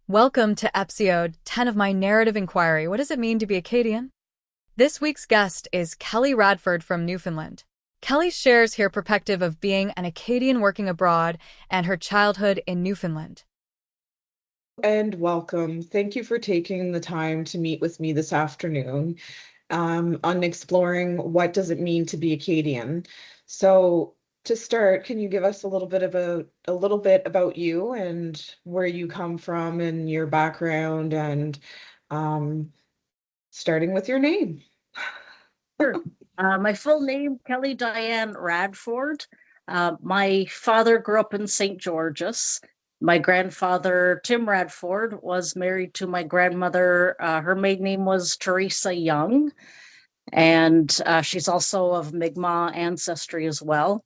Welcome to episode 10 of my narrative inquiry. What does it mean to be Acadian? This week's guest is Kelli Radford from Newfoundland. Kelli shares her perspective of being an Acadian working abroad and her childhood in Newfoundland. And welcome. Thank you for taking the time to meet with me this afternoon on exploring what does it mean to be Acadian. So to start, can you give us a little bit about you and where you come from and your background and um, starting with your name? Sure. My full name, Kelly Diane Radford. My father grew up in St. George's. My grandfather, Tim Radford, was married to my grandmother. Her maiden name was Teresa Young, and she's also of Mi'kmaq ancestry as well.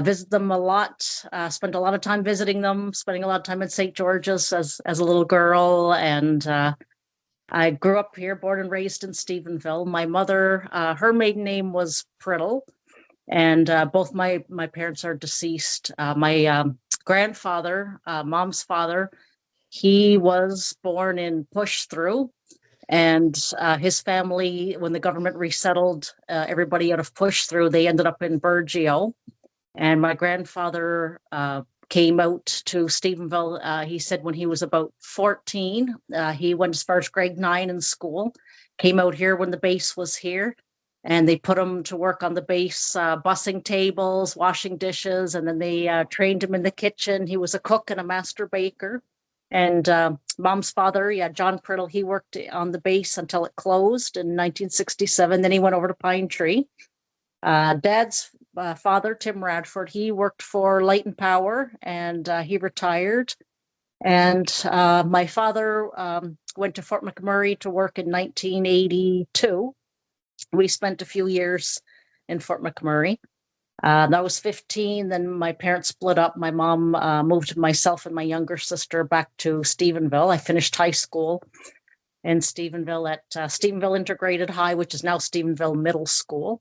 Visit them a lot, spent a lot of time visiting them, spending a lot of time at St. George's as a little girl, and I grew up here, born and raised in Stephenville. My mother, her maiden name was Priddle, and both my parents are deceased. My grandfather, mom's father, he was born in Push Through, and his family, when the government resettled everybody out of Push Through, they ended up in Burgeo. And my grandfather came out to Stephenville. He said when he was about 14, he went as far as grade 9 in school, came out here when the base was here, and they put him to work on the base, bussing tables, washing dishes, and then they trained him in the kitchen. He was a cook and a master baker. And mom's father, yeah, John Priddle, he worked on the base until it closed in 1967. Then he went over to Pine Tree. Dad's father, Tim Radford, he worked for Light and Power, and he retired. And my father went to Fort McMurray to work in 1982. We spent a few years in Fort McMurray. That was 15. Then my parents split up. My mom moved myself and my younger sister back to Stephenville. I finished high school in Stephenville at Stephenville Integrated High, which is now Stephenville Middle School.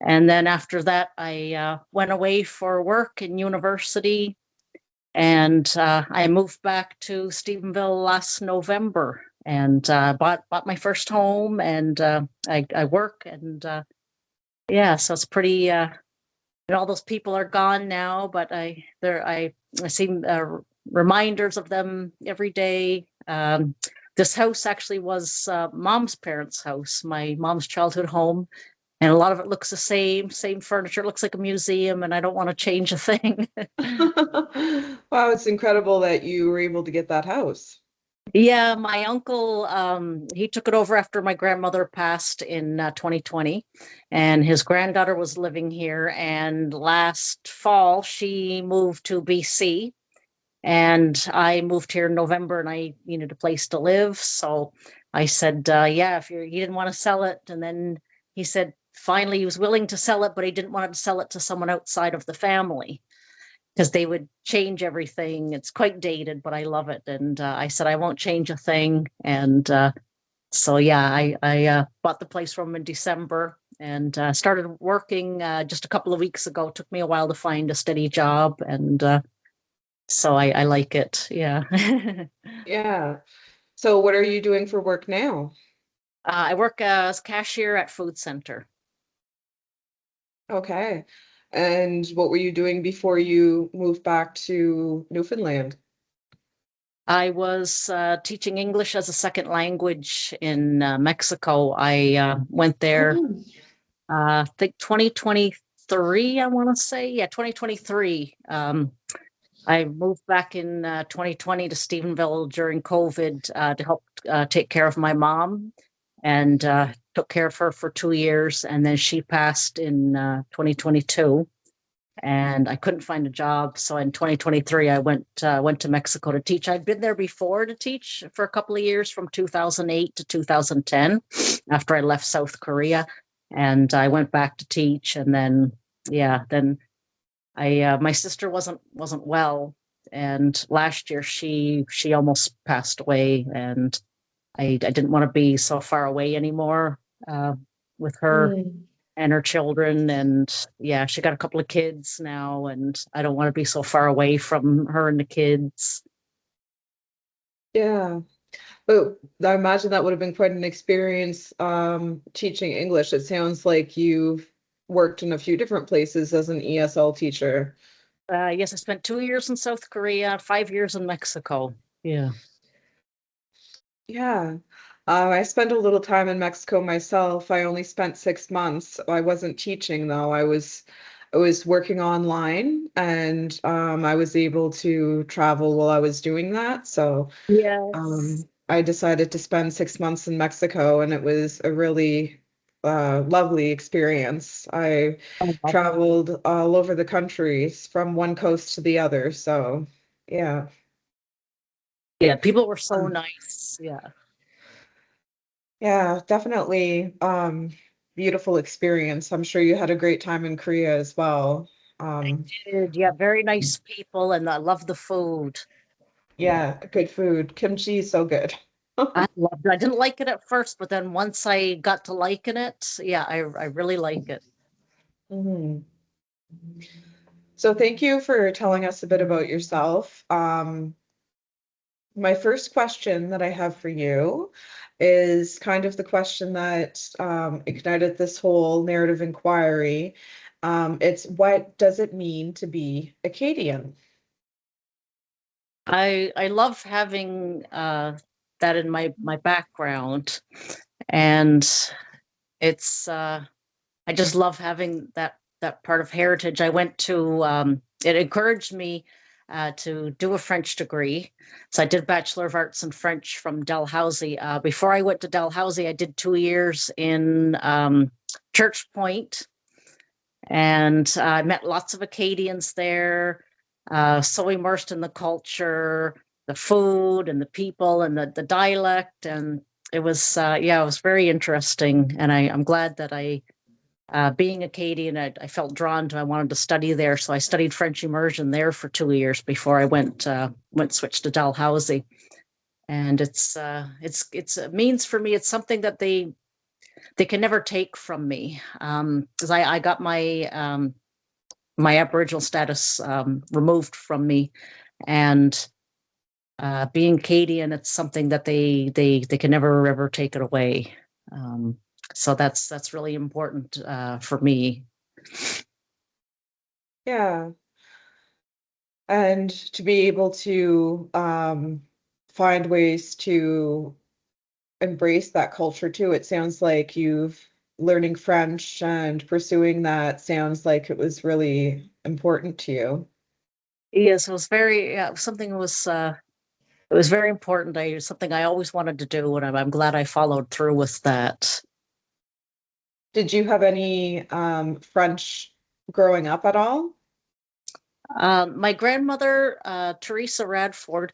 And then after that, I went away for work in university, and I moved back to Stephenville last November and bought my first home, and I work, and yeah, so it's pretty. And all those people are gone now, but I see reminders of them every day. This house actually was mom's parents' house, my mom's childhood home. And a lot of it looks the same furniture. It looks like a museum, and I don't want to change a thing. Wow, it's incredible that you were able to get that house. Yeah, my uncle, he took it over after my grandmother passed in 2020, and his granddaughter was living here. And last fall, she moved to BC, and I moved here in November, and I needed a place to live. So I said, yeah, if he didn't want to sell it. And then he said, finally, he was willing to sell it, but he didn't want to sell it to someone outside of the family because they would change everything. It's quite dated, but I love it. And I said, I won't change a thing. And so, yeah, I bought the place from him in December and started working just a couple of weeks ago. It took me a while to find a steady job. And so I like it. Yeah. Yeah. So what are you doing for work now? I work as cashier at food center. Okay. And what were you doing before you moved back to Newfoundland? I was teaching English as a second language in Mexico. I went there, Oh, I think 2023, I want to say. Yeah, 2023. I moved back in 2020 to Stephenville during COVID to help take care of my mom, and took care of her for 2 years. And then she passed in 2022, and I couldn't find a job. So in 2023, I went to Mexico to teach. I'd been there before to teach for a couple of years, from 2008 to 2010, after I left South Korea, and I went back to teach. And then, yeah, then I my sister wasn't well, and last year she almost passed away, and I didn't want to be so far away anymore uh, with her mm. and her children. And yeah, she got a couple of kids now, and I don't want to be so far away from her and the kids. Yeah. But I imagine that would have been quite an experience teaching English. It sounds like you've worked in a few different places as an ESL teacher. Yes, I spent 2 years in South Korea, 5 years in Mexico. Yeah. Yeah. I spent a little time in Mexico myself. I only spent 6 months. I wasn't teaching though. I was working online and I was able to travel while I was doing that. So Yes. I decided to spend 6 months in Mexico, and it was a really lovely experience. I Oh, traveled all over the countries from one coast to the other. So, yeah. yeah, people were so Um, nice. Yeah. yeah, definitely beautiful experience. I'm sure you had a great time in Korea as well. I Um, did. Yeah, very nice people, and I love the food. yeah, good food. Kimchi is so good. I loved it. I didn't like it at first, but then once I got to liking it, yeah, I really like it. Mhm. So thank you for telling us a bit about yourself. My first question that I have for you is kind of the question that ignited this whole narrative inquiry. It's what does it mean to be Acadian? I love having that in my background, and it's I just love having that part of heritage. I went to it encouraged me to do a French degree, so I did Bachelor of Arts in French from Dalhousie. Before I went to Dalhousie, I did 2 years in Church Point, and I met lots of Acadians there. So immersed in the culture, the food, and the people, and the dialect, and it was yeah, it was very interesting. And I'm glad that being Acadian, I felt drawn to. I wanted to study there, so I studied French immersion there for 2 years before I went switched to Dalhousie. And it's a means for me. It's something that they can never take from me, because I got my Aboriginal status removed from me, and being Acadian, it's something that they can never ever take it away. Um, so that's really important for me. Yeah, and to be able to find ways to embrace that culture too. It sounds like you've learning French and pursuing that sounds like it was really important to you. Yes, it was very something was it was very important. Something I always wanted to do, and I'm glad I followed through with that. Did you have any French growing up at all? My grandmother, Teresa Radford,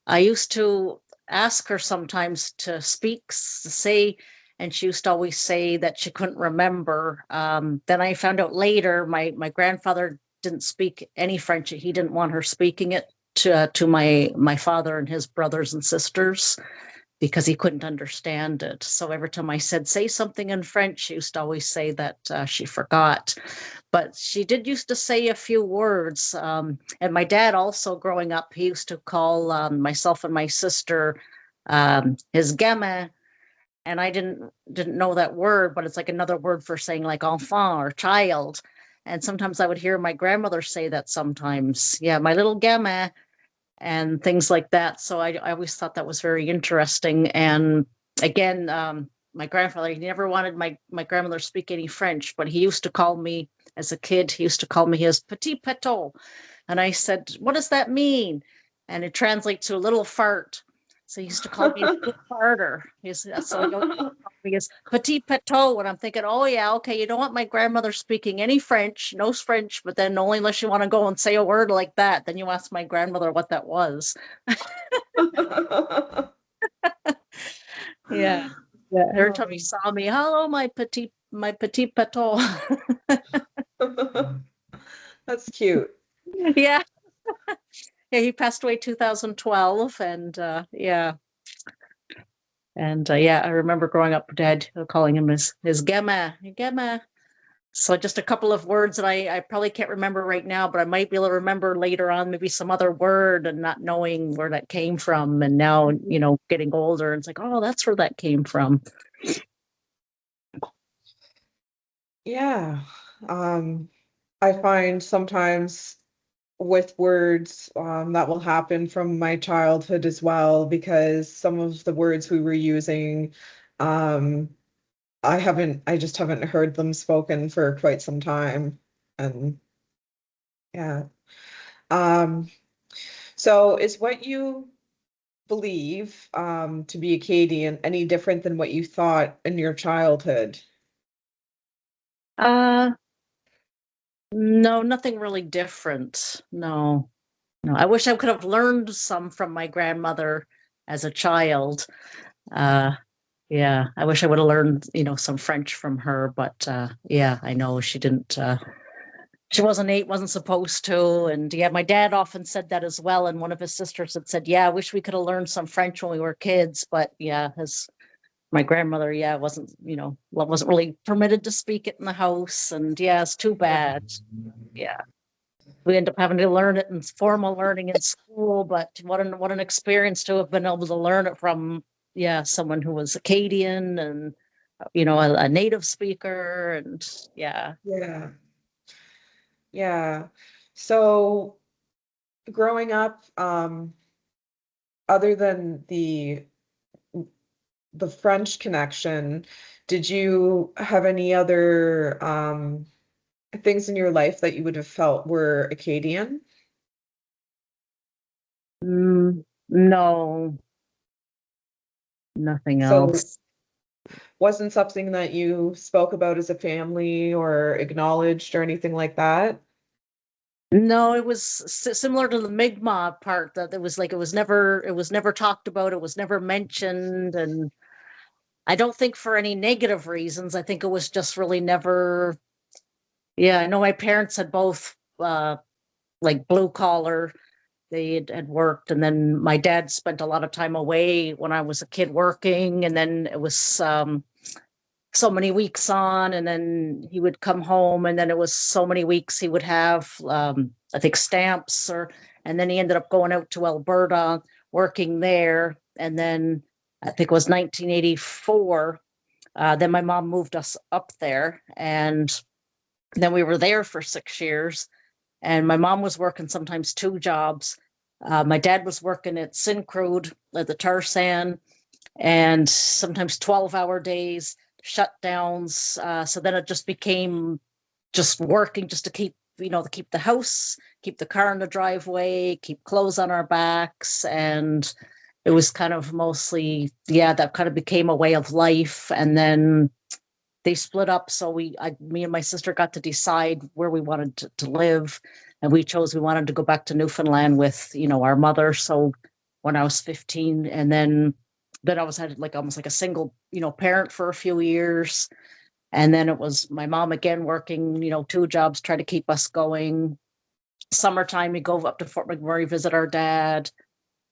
I used to ask her sometimes to say, and she used to always say that she couldn't remember. Then I found out later my grandfather didn't speak any French. He didn't want her speaking it to my father and his brothers and sisters because he couldn't understand it. So every time I said, say something in French, she used to always say that she forgot. But she did used to say a few words. And my dad also, growing up, he used to call myself and my sister his gamin. And I didn't know that word, but it's like another word for saying like enfant or child. And sometimes I would hear my grandmother say that sometimes. Yeah, my little gamin and things like that. So I always thought that was very interesting. And again, my grandfather, he never wanted my grandmother to speak any French, but he used to call me as a kid, he used to call me his petit petot. And I said, what does that mean? And it translates to a little fart. So he used to call me a little farter. So he always called me his petit petot. And I'm thinking, oh, yeah, okay, you don't want my grandmother speaking any French, no French, but then only unless you want to go and say a word like that, then you ask my grandmother what that was. Yeah. Yeah. Every time he Um, saw me, hello, my petit petot. that's cute. Yeah. Yeah. He passed away 2012. And yeah. And yeah, I remember growing up, Dad calling him his Gemma, Gemma. So just a couple of words that I probably can't remember right now, but I might be able to remember later on, maybe some other word and not knowing where that came from. And now, getting older, and it's like, oh, that's where that came from. Yeah. I find sometimes with words that will happen from my childhood as well, because some of the words we were using, um, I just haven't heard them spoken for quite some time. And yeah. Um, so is what you believe to be Acadian any different than what you thought in your childhood? Uh, no, nothing really different. No, no. I wish I could have learned some from my grandmother as a child. Uh, yeah, I wish I would have learned, some French from her, but yeah, I know she didn't. She wasn't eight, wasn't supposed to. And yeah, my dad often said that as well. And one of his sisters had said, yeah, I wish we could have learned some French when we were kids. But yeah, as my grandmother, yeah, wasn't really permitted to speak it in the house. And yeah, it's too bad. Yeah. We end up having to learn it in formal learning in school, but what an experience to have been able to learn it from, yeah, someone who was Acadian and a native speaker, and yeah. Yeah. Yeah. So growing up, other than the French connection, did you have any other things in your life that you would have felt were Acadian? No, nothing So else. wasn't something that you spoke about as a family or acknowledged or anything like that? No, it was similar to the Mi'kmaq part, that it was never talked about, it was never mentioned, and I don't think for any negative reasons. I think it was just really never. Yeah, I know my parents had both like blue collar. They had worked, and then my dad spent a lot of time away when I was a kid working, and then it was so many weeks on, and then he would come home, and then it was so many weeks he would have, I think, stamps, and then he ended up going out to Alberta, working there, and then I think it was 1984. Then my mom moved us up there, and then we were there for 6 years, and my mom was working sometimes two jobs. My dad was working at Syncrude at the tar sand, and sometimes 12-hour days, shutdowns. So then it just became just working just to keep the house, keep the car in the driveway, keep clothes on our backs. And it was kind of mostly, yeah, that kind of became a way of life. And then they split up. So me and my sister got to decide where we wanted to live. And we chose we wanted to go back to Newfoundland with, our mother. So when I was 15, and then I was had like almost like a single, parent for a few years. And then it was my mom again working, two jobs, try to keep us going. Summertime, we go up to Fort McMurray, visit our dad.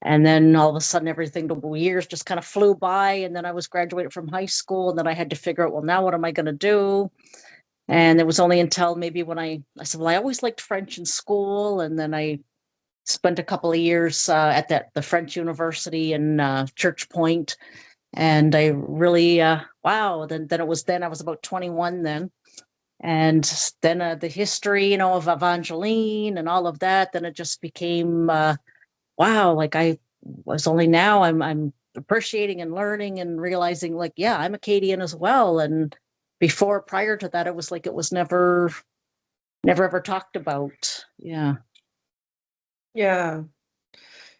And then all of a sudden, the years just kind of flew by. And then I was graduated from high school. And then I had to figure out, well, now what am I going to do? And it was only until maybe when I said, well, I always liked French in school. And then I spent a couple of years at the French University in Church Point. And I really, wow. Then I was about 21 then. And then the history, of Evangeline and all of that, then it just became, wow, like I was only now I'm appreciating and learning and realizing, like, yeah, I'm Acadian as well. And prior to that, it was like it was never ever talked about. Yeah. Yeah.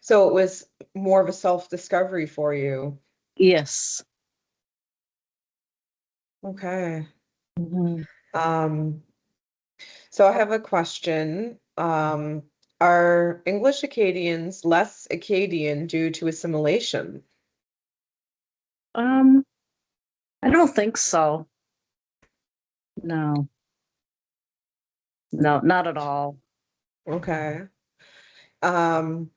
So it was more of a self-discovery for you. Yes. Okay. Mhm. Um, so I have a question. Are English Acadians less Acadian due to assimilation? Um, I don't think so. No, no, not at all. Okay. Um,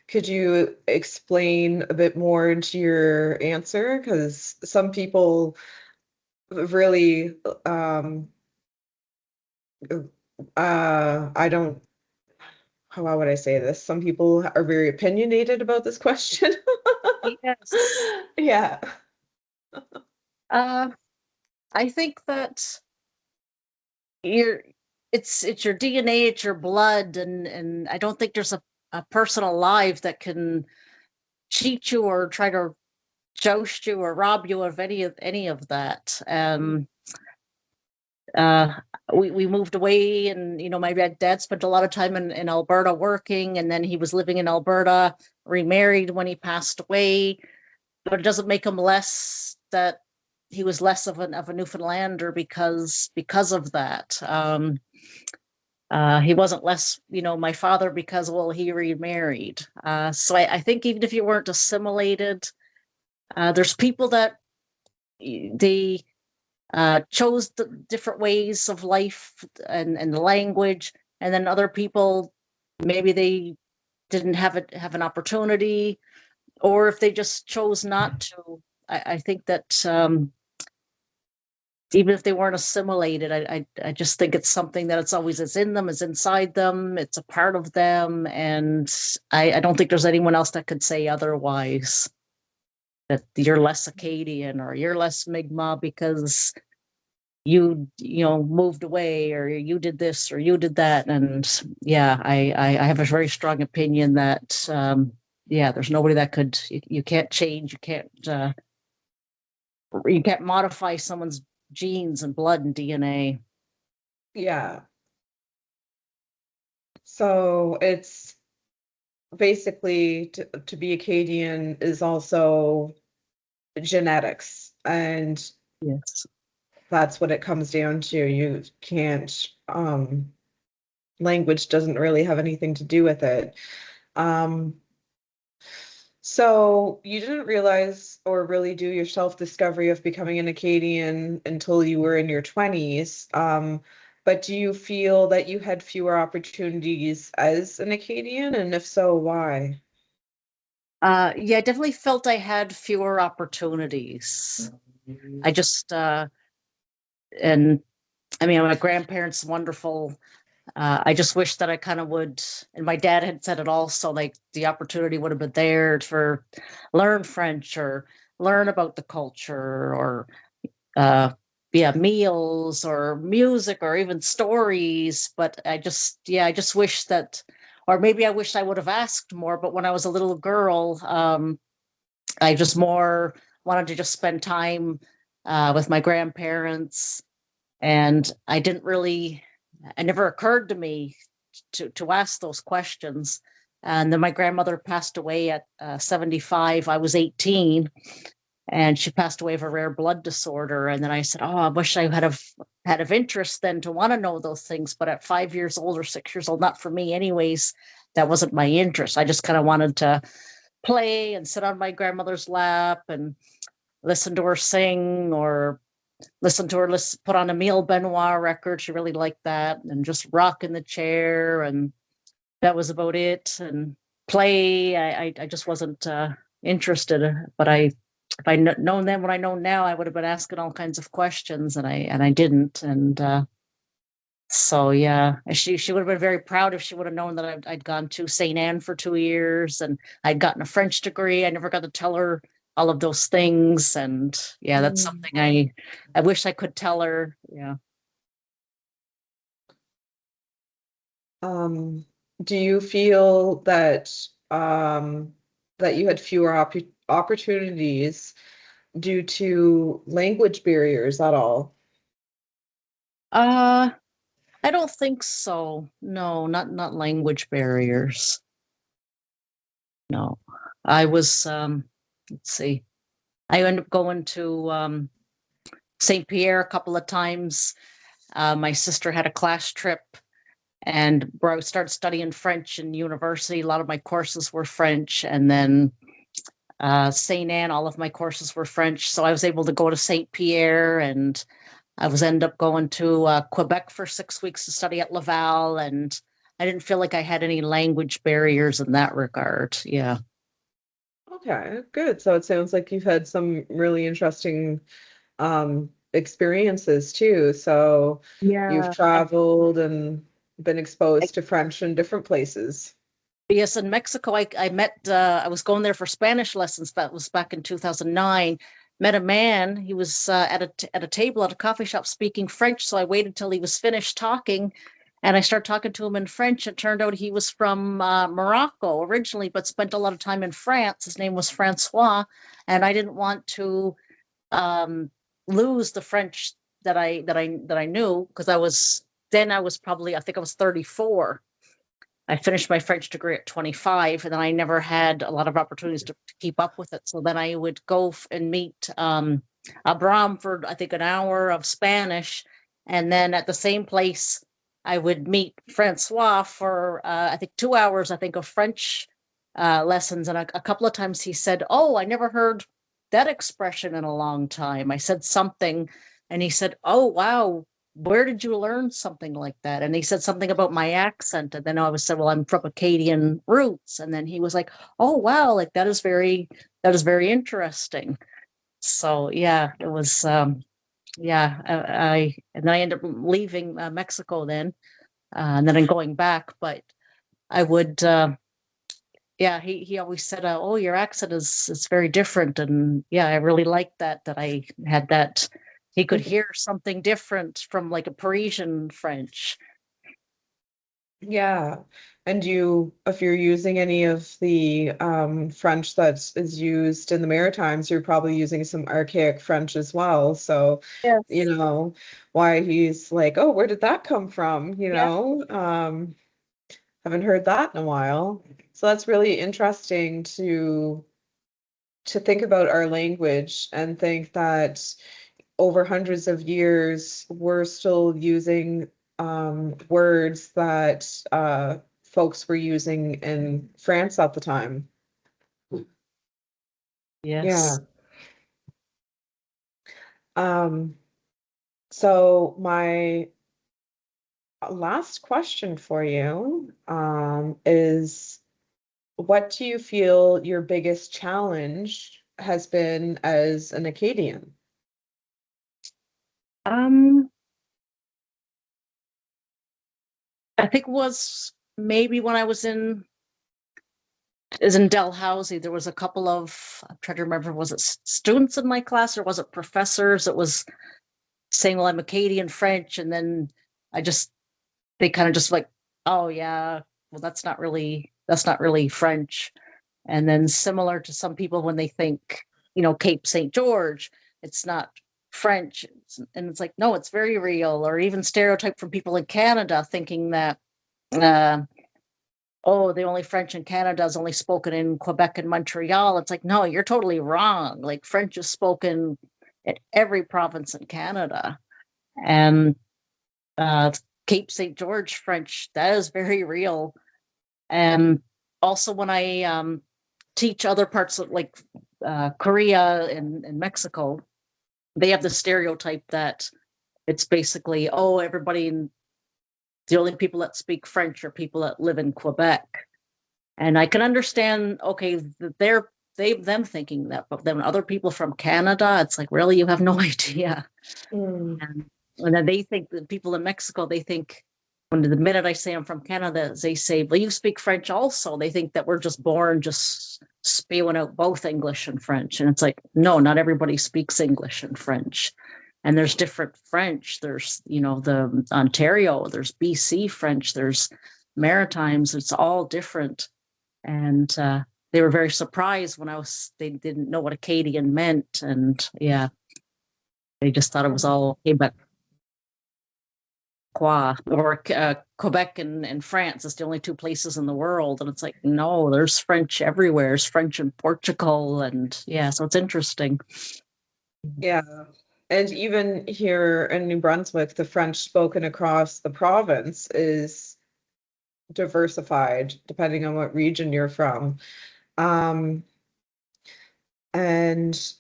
could you explain a bit more into your answer? Because some people really I don't, how would I say this? Some people are very opinionated about this question. Yes. Yeah. Uh, I think that your it's your DNA, it's your blood, and I don't think there's a person alive that can cheat you or try to joust you or rob you of any of that. Uh, we moved away, and my dad spent a lot of time in Alberta working, and then he was living in Alberta, remarried when he passed away. But it doesn't make him less that he was less of a Newfoundlander because of that. He wasn't less, my father because, well, he remarried. So I think even if you weren't assimilated, there's people that they chose the different ways of life and the language, and then other people maybe they didn't have an opportunity, or if they just chose not to. I think that even if they weren't assimilated, I just think it's something that it's in them, it's inside them, it's a part of them, and I don't think there's anyone else that could say otherwise. That you're less Acadian or you're less Mi'kmaq because you moved away or you did this or you did that. And yeah, I have a very strong opinion that yeah, there's nobody that could. You can't change, you can't modify someone's genes and blood and DNA. Yeah. So it's basically to be Acadian is also genetics, and Yes. that's what it comes down to. You can't, language doesn't really have anything to do with it. Um, so you didn't realize or really do your self-discovery of becoming an Acadian until you were in your 20s. But do you feel that you had fewer opportunities as an Acadian? And if so, why? Yeah, I definitely felt I had fewer opportunities. I just and I mean, my grandparents wonderful. I just wish that I kind of would, and my dad had said it also, like the opportunity would have been there for learn French or learn about the culture or uh, yeah, meals or music or even stories. But I just wish that, or maybe I wish I would have asked more. But when I was a little girl, I just more wanted to just spend time with my grandparents, and I didn't really. It never occurred to me to ask those questions. And then my grandmother passed away at 75. I was 18, and she passed away of a rare blood disorder. And then I said, "Oh, I wish I had of interest then to want to know those things." But at 5 years old or 6 years old, not for me, anyways. That wasn't my interest. I just kind of wanted to play and sit on my grandmother's lap and listen to her sing or listen to her put on a Emile Benoit record. She really liked that, and just rock in the chair, and that was about it. And play, I just wasn't interested. But if I known then what I know now, I would have been asking all kinds of questions, and I didn't. And so yeah, she would have been very proud if she would have known that I'd gone to St. Anne for 2 years and I'd gotten a French degree. I never got to tell her all of those things, and yeah, that's Mm. something I wish I could tell her. Yeah. Um, do you feel that you had fewer opportunities due to language barriers at all? Uh, I don't think so. No, not language barriers. No, I was. Let's see. I ended up going to St. Pierre a couple of times. My sister had a class trip, and where I started studying French in university. A lot of my courses were French, and then St. Anne, all of my courses were French. So I was able to go to St. Pierre, and I was end up going to Quebec for 6 weeks to study at Laval, and I didn't feel like I had any language barriers in that regard. Yeah. Okay, good. So it sounds like you've had some really interesting experiences too. So you've Yeah. traveled and been exposed to French in different places. Yes, in Mexico, I met, I was going there for Spanish lessons. That was back in 2009. Met a man. He was at a table at a coffee shop speaking French. So I waited till he was finished talking, and I started talking to him in French. It turned out he was from Morocco originally, but spent a lot of time in France. His name was Francois, and I didn't want to um, lose the French that I knew, because I was probably, I think I was 34. I finished my French degree at 25, and then I never had a lot of opportunities to keep up with it. So then I would go and meet Abram for, I think, an hour of Spanish. And then at the same place, I would meet Francois for, I think, 2 hours, I think, of French lessons. And a couple of times he said, "Oh, I never heard that expression in a long time." I said something, and he said, "Oh, wow, where did you learn something like that?" And he said something about my accent. And then I was said, "Well, I'm from Acadian roots." And then he was like, "Oh, wow, like that is very interesting." So yeah, it was, yeah, and then I ended up leaving Mexico then, and then I'm going back. But I would, yeah, he always said, "Oh, your accent is very different." And yeah, I really liked that I had that. He could hear something different from like a Parisian French. Yeah. And if you're using any of the French that is used in the Maritimes, you're probably using some archaic French as well. So, you Yes. know, why he's like, oh, where did that come from? Yeah. Haven't heard that in a while. So that's really interesting to think about our language and think that over hundreds of years, we're still using words that folks were using in France at the time. Yeah. Yes. Um, so my last question for you is, what do you feel your biggest challenge has been as an Acadian? Um, I think it was maybe when I was in Dalhousie, there was a couple of, I'm trying to remember, was it students in my class or was it professors? It was saying, "Well, I'm Acadian French," and then I just they kind of just like, "Oh yeah, well that's not really French." And then similar to some people when they think, Cape St. George, it's not French. And it's like, no, it's very real. Or even stereotype from people in Canada thinking that, uh, oh, the only French in Canada is only spoken in Quebec and Montreal. It's like, no, you're totally wrong. Like French is spoken in every province in Canada. And uh, Cape St. George French, that is very real. And also when I teach other parts of like Korea and Mexico, they have the stereotype that it's basically, oh, the only people that speak French are people that live in Quebec. And I can understand, okay, that them thinking that, but then other people from Canada, it's like, really, you have no idea. Mm, And then they think that people in Mexico, they think when the minute I say I'm from Canada, they say, "Well, you speak French also." They think that we're just born just spewing out both English and French. And it's like, no, not everybody speaks English and French. And there's different French. There's, the Ontario, there's BC French, there's Maritimes. It's all different. And they were very surprised when they didn't know what Acadian meant. And yeah, they just thought it was all Quebec or Quebec and France is the only two places in the world. And it's like, no, there's French everywhere. There's French in Portugal. And yeah, so it's interesting. yeah. And even here in New Brunswick, the French spoken across the province is diversified depending on what region you're from. Um, and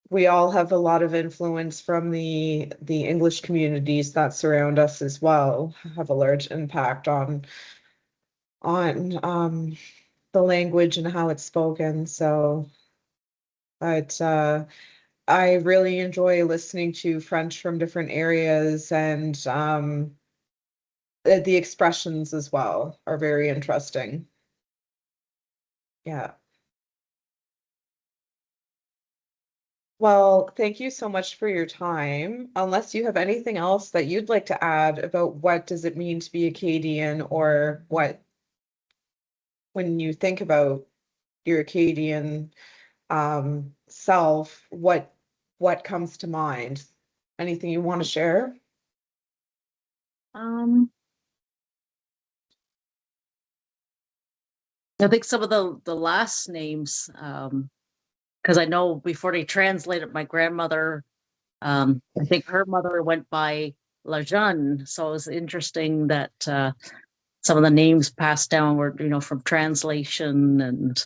we all have a lot of influence from the English communities that surround us as well, have a large impact on the language and how it's spoken. So, but I really enjoy listening to French from different areas, and the expressions as well are very interesting. Yeah. Well, thank you so much for your time. Unless you have anything else that you'd like to add about what does it mean to be Acadian, or what, when you think about your Acadian self, what comes to mind? Anything you want to share? Um, I think some of the last names, because I know before they translated, my grandmother, I think her mother went by La Jeune, so it was interesting that some of the names passed down were, from translation. And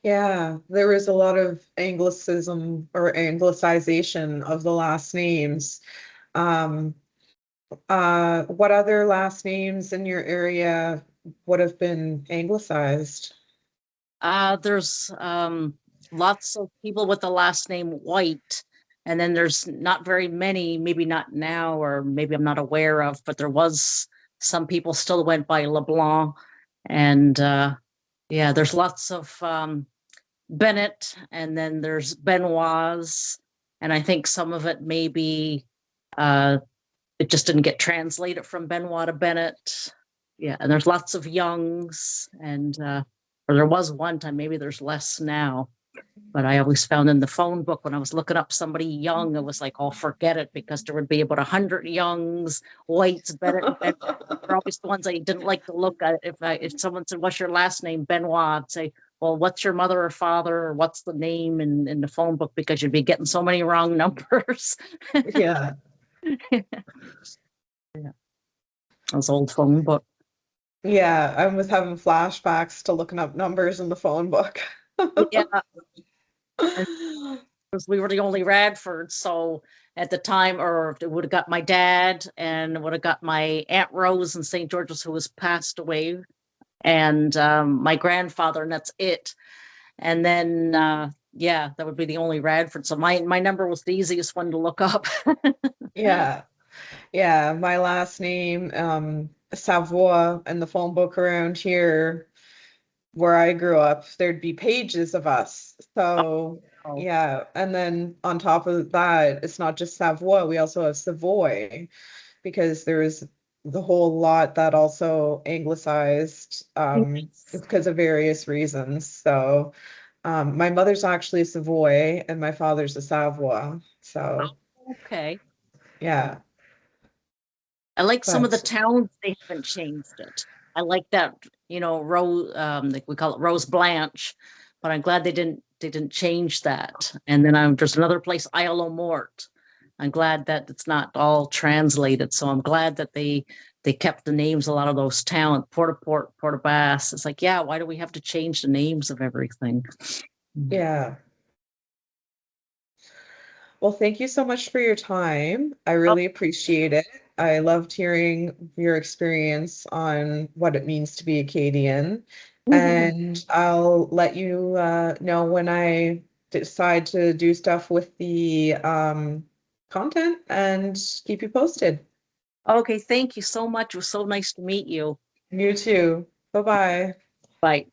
Yeah, there was a lot of Anglicism or Anglicization of the last names. Um, what other last names in your area would have been anglicized? there's lots of people with the last name White, and then there's not very many, maybe not now, or maybe I'm not aware of, but there was some people still went by LeBlanc. And yeah, there's lots of Bennett, and then there's Benoits, and I think some of it maybe uh, it just didn't get translated from Benoit to Bennett. Yeah, and there's lots of Youngs, and or there was one time, maybe there's less now. But I always found in the phone book when I was looking up somebody young, it was like, oh, forget it, because there would be about 100 Youngs, Whites, Bennett, and Benoit. They're always the ones I didn't like to look at. If someone said, "What's your last name?" Benoit, I'd say, "Well, what's your mother or father, or what's the name in the phone book?" Because you'd be getting so many wrong numbers. Yeah. Yeah, those old phone book. Yeah, I was having flashbacks to looking up numbers in the phone book. Yeah, and because we were the only Radfords, so at the time, or it would have got my dad, and it would have got my Aunt Rose in St. George's, who has passed away, and my grandfather, and that's it. And then yeah, that would be the only Radford. So my number was the easiest one to look up. Yeah. Yeah, my last name, Savoy, in the phone book around here where I grew up, there'd be pages of us. So, Oh, yeah. And then on top of that, it's not just Savoy, we also have Savoy, because there was the whole lot that also anglicized yes. because of various reasons. So, my mother's actually a Savoy and my father's a Savoy. So, Okay. yeah. I like some of the But towns, they haven't changed it. I like that, Rose, like we call it Rose Blanche, but I'm glad they didn't change that. And then there's another place, Isle aux Morts. I'm glad that it's not all translated. So I'm glad that they kept the names, a lot of those towns, Port-au-Port, Port-au-Basse. It's like, yeah, why do we have to change the names of everything? yeah. Well, thank you so much for your time. I Oh, really appreciate it. I loved hearing your experience on what it means to be Acadian. mhm. And I'll let you know when I decide to do stuff with the content, and keep you posted. Okay, thank you so much. It was so nice to meet you. You too. Bye-bye. Bye.